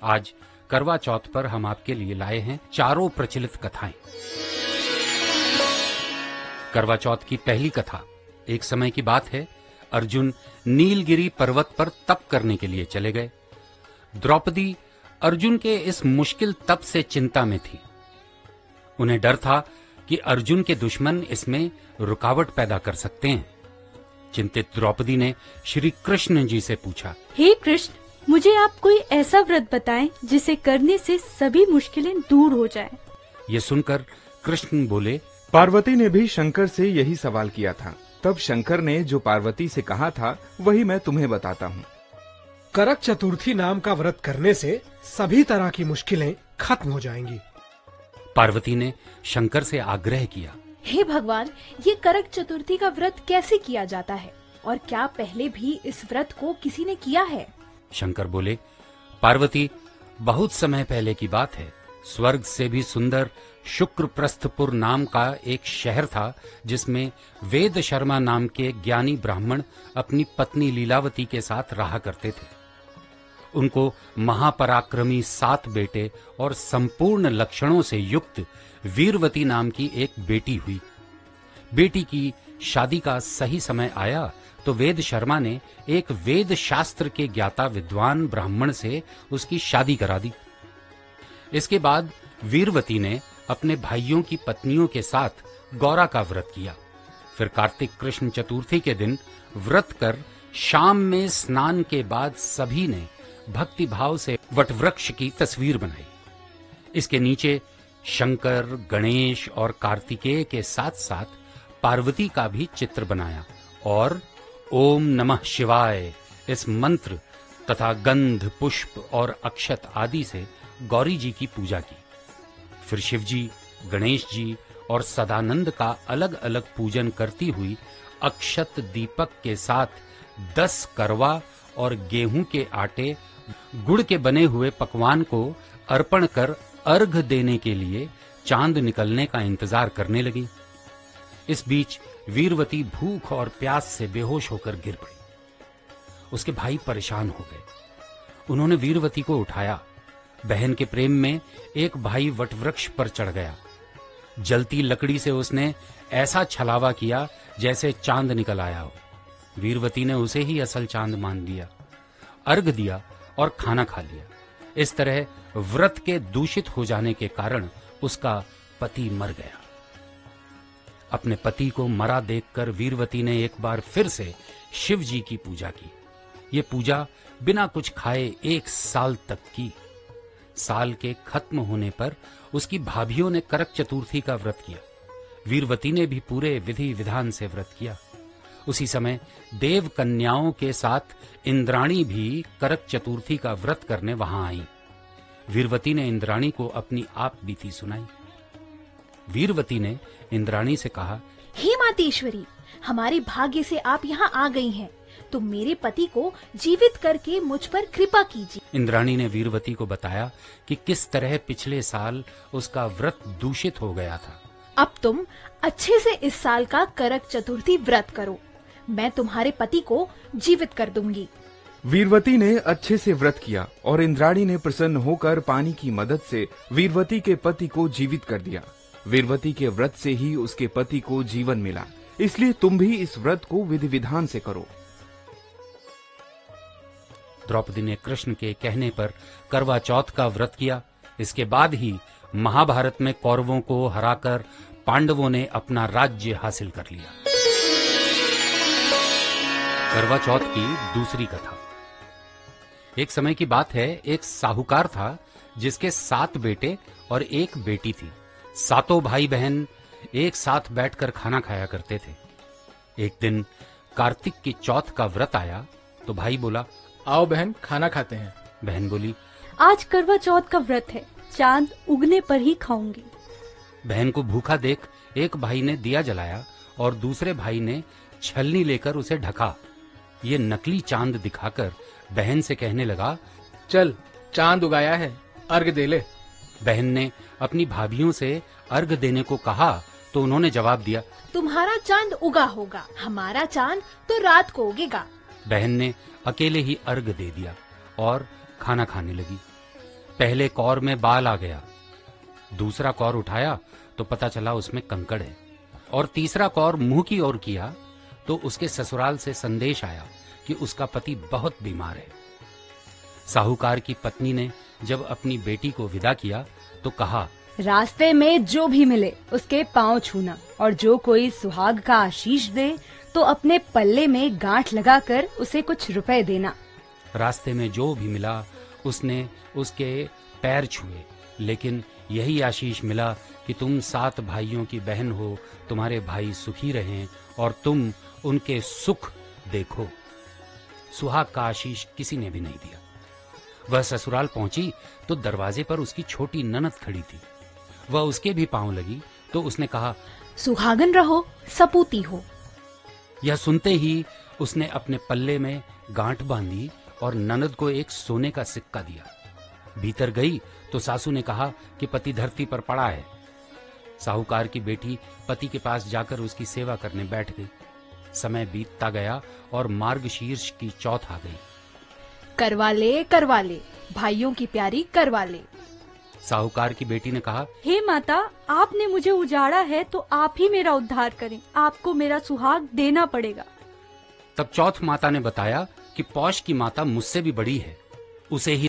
आज करवा चौथ पर हम आपके लिए लाए हैं चारों प्रचलित कथाएं। करवा चौथ की पहली कथा। एक समय की बात है, अर्जुन नीलगिरी पर्वत पर तप करने के लिए चले गए। द्रौपदी अर्जुन के इस मुश्किल तप से चिंता में थी। उन्हें डर था कि अर्जुन के दुश्मन इसमें रुकावट पैदा कर सकते हैं। चिंतित द्रौपदी ने श्री कृष्ण जी से पूछा, हे कृष्ण, मुझे आप कोई ऐसा व्रत बताएं जिसे करने से सभी मुश्किलें दूर हो जाएं। ये सुनकर कृष्ण बोले, पार्वती ने भी शंकर से यही सवाल किया था। तब शंकर ने जो पार्वती से कहा था वही मैं तुम्हें बताता हूँ। करक चतुर्थी नाम का व्रत करने से सभी तरह की मुश्किलें खत्म हो जाएंगी। पार्वती ने शंकर से आग्रह किया, हे भगवान, ये करक चतुर्थी का व्रत कैसे किया जाता है और क्या पहले भी इस व्रत को किसी ने किया है? शंकर बोले, पार्वती, बहुत समय पहले की बात है। स्वर्ग से भी सुंदर शुक्रप्रस्थपुर नाम का एक शहर था, जिसमें वेद शर्मा नाम के ज्ञानी ब्राह्मण अपनी पत्नी लीलावती के साथ रहा करते थे। उनको महापराक्रमी 7 बेटे और संपूर्ण लक्षणों से युक्त वीरवती नाम की एक बेटी हुई। बेटी की शादी का सही समय आया तो वेद शर्मा ने एक वेद शास्त्र के ज्ञाता विद्वान ब्राह्मण से उसकी शादी करा दी। इसके बाद वीरवती ने अपने भाइयों की पत्नियों के साथ गौरा का व्रत किया। फिर कार्तिक कृष्ण चतुर्थी के दिन व्रत कर शाम में स्नान के बाद सभी ने भक्ति भाव से वटवृक्ष की तस्वीर बनाई। इसके नीचे शंकर, गणेश और कार्तिकेय के साथ साथ पार्वती का भी चित्र बनाया और ओम नमः शिवाय इस मंत्र तथा गंध, पुष्प और अक्षत आदि से गौरी जी की पूजा की। फिर शिव जी, गणेश जी और सदानंद का अलग अलग पूजन करती हुई अक्षत दीपक के साथ 10 करवा और गेहूं के आटे, गुड़ के बने हुए पकवान को अर्पण कर अर्घ देने के लिए चांद निकलने का इंतजार करने लगी। इस बीच वीरवती भूख और प्यास से बेहोश होकर गिर पड़ी। उसके भाई परेशान हो गए। उन्होंने वीरवती को उठाया। बहन के प्रेम में एक भाई वटवृक्ष पर चढ़ गया। जलती लकड़ी से उसने ऐसा छलावा किया जैसे चांद निकल आया हो। वीरवती ने उसे ही असल चांद मान लिया, अर्घ दिया और खाना खा लिया। इस तरह व्रत के दूषित हो जाने के कारण उसका पति मर गया। अपने पति को मरा देखकर वीरवती ने एक बार फिर से शिव जी की पूजा की। ये पूजा बिना कुछ खाए 1 साल तक की। साल के खत्म होने पर उसकी भाभियों ने करक चतुर्थी का व्रत किया। वीरवती ने भी पूरे विधि विधान से व्रत किया। उसी समय देव कन्याओं के साथ इंद्राणी भी करक चतुर्थी का व्रत करने वहां आई। वीरवती ने इंद्राणी को अपनी आप बीती सुनाई। वीरवती ने इंद्राणी से कहा, हे मातेश्वरी, हमारे भाग्य से आप यहाँ आ गई हैं, तो मेरे पति को जीवित करके मुझ पर कृपा कीजिए। इंद्राणी ने वीरवती को बताया कि किस तरह पिछले साल उसका व्रत दूषित हो गया था। अब तुम अच्छे से इस साल का करक चतुर्थी व्रत करो, मैं तुम्हारे पति को जीवित कर दूंगी। वीरवती ने अच्छे से व्रत किया और इंद्राणी ने प्रसन्न होकर पानी की मदद से वीरवती के पति को जीवित कर दिया। वीरवती के व्रत से ही उसके पति को जीवन मिला, इसलिए तुम भी इस व्रत को विधि विधान से करो। द्रौपदी ने कृष्ण के कहने पर करवा चौथ का व्रत किया। इसके बाद ही महाभारत में कौरवों को हराकर पांडवों ने अपना राज्य हासिल कर लिया। करवा चौथ की दूसरी कथा। एक समय की बात है, एक साहूकार था जिसके 7 बेटे और 1 बेटी थी। सातों भाई बहन एक साथ बैठकर खाना खाया करते थे। एक दिन कार्तिक की चौथ का व्रत आया तो भाई बोला, आओ बहन, खाना खाते हैं। बहन बोली, आज करवा चौथ का व्रत है, चांद उगने पर ही खाऊंगी। बहन को भूखा देख एक भाई ने दिया जलाया और दूसरे भाई ने छलनी लेकर उसे ढका। ये नकली चांद दिखाकर बहन से कहने लगा, चल, चांद उगाया है, अर्घ दे ले। बहन ने अपनी भाभियों से अर्घ देने को कहा तो उन्होंने जवाब दिया, तुम्हारा चांद उगा होगा, हमारा चांद तो रात को उगेगा। बहन ने अकेले ही अर्घ दे दिया और खाना खाने लगी। पहले कौर में बाल आ गया, दूसरा कौर उठाया तो पता चला उसमें कंकड़ है, और तीसरा कौर मुंह की ओर किया तो उसके ससुराल से संदेश आया कि उसका पति बहुत बीमार है। साहूकार की पत्नी ने जब अपनी बेटी को विदा किया तो कहा, रास्ते में जो भी मिले उसके पांव छूना, और जो कोई सुहाग का आशीष दे तो अपने पल्ले में गांठ लगाकर उसे कुछ रुपए देना। रास्ते में जो भी मिला उसने उसके पैर छुए, लेकिन यही आशीष मिला कि तुम 7 भाइयों की बहन हो, तुम्हारे भाई सुखी रहें और तुम उनके सुख देखो। सुहाग का आशीष किसी ने भी नहीं दिया। वह ससुराल पहुंची तो दरवाजे पर उसकी छोटी ननद खड़ी थी। वह उसके भी पांव लगी तो उसने कहा, सुहागन रहो, सपूती हो। यह सुनते ही उसने अपने पल्ले में गांठ बांधी और ननद को एक सोने का सिक्का दिया। भीतर गई तो सासू ने कहा कि पति धरती पर पड़ा है। साहूकार की बेटी पति के पास जाकर उसकी सेवा करने बैठ गई। समय बीतता गया और मार्गशीर्ष की चौथ आ गई। करवा ले भाइयों की प्यारी करवा ले। साहूकार की बेटी ने कहा, हे माता, आपने मुझे उजाड़ा है तो आप ही मेरा उद्धार करें, आपको मेरा सुहाग देना पड़ेगा। तब चौथ माता ने बताया कि पौष की माता मुझसे भी बड़ी है, उसे ही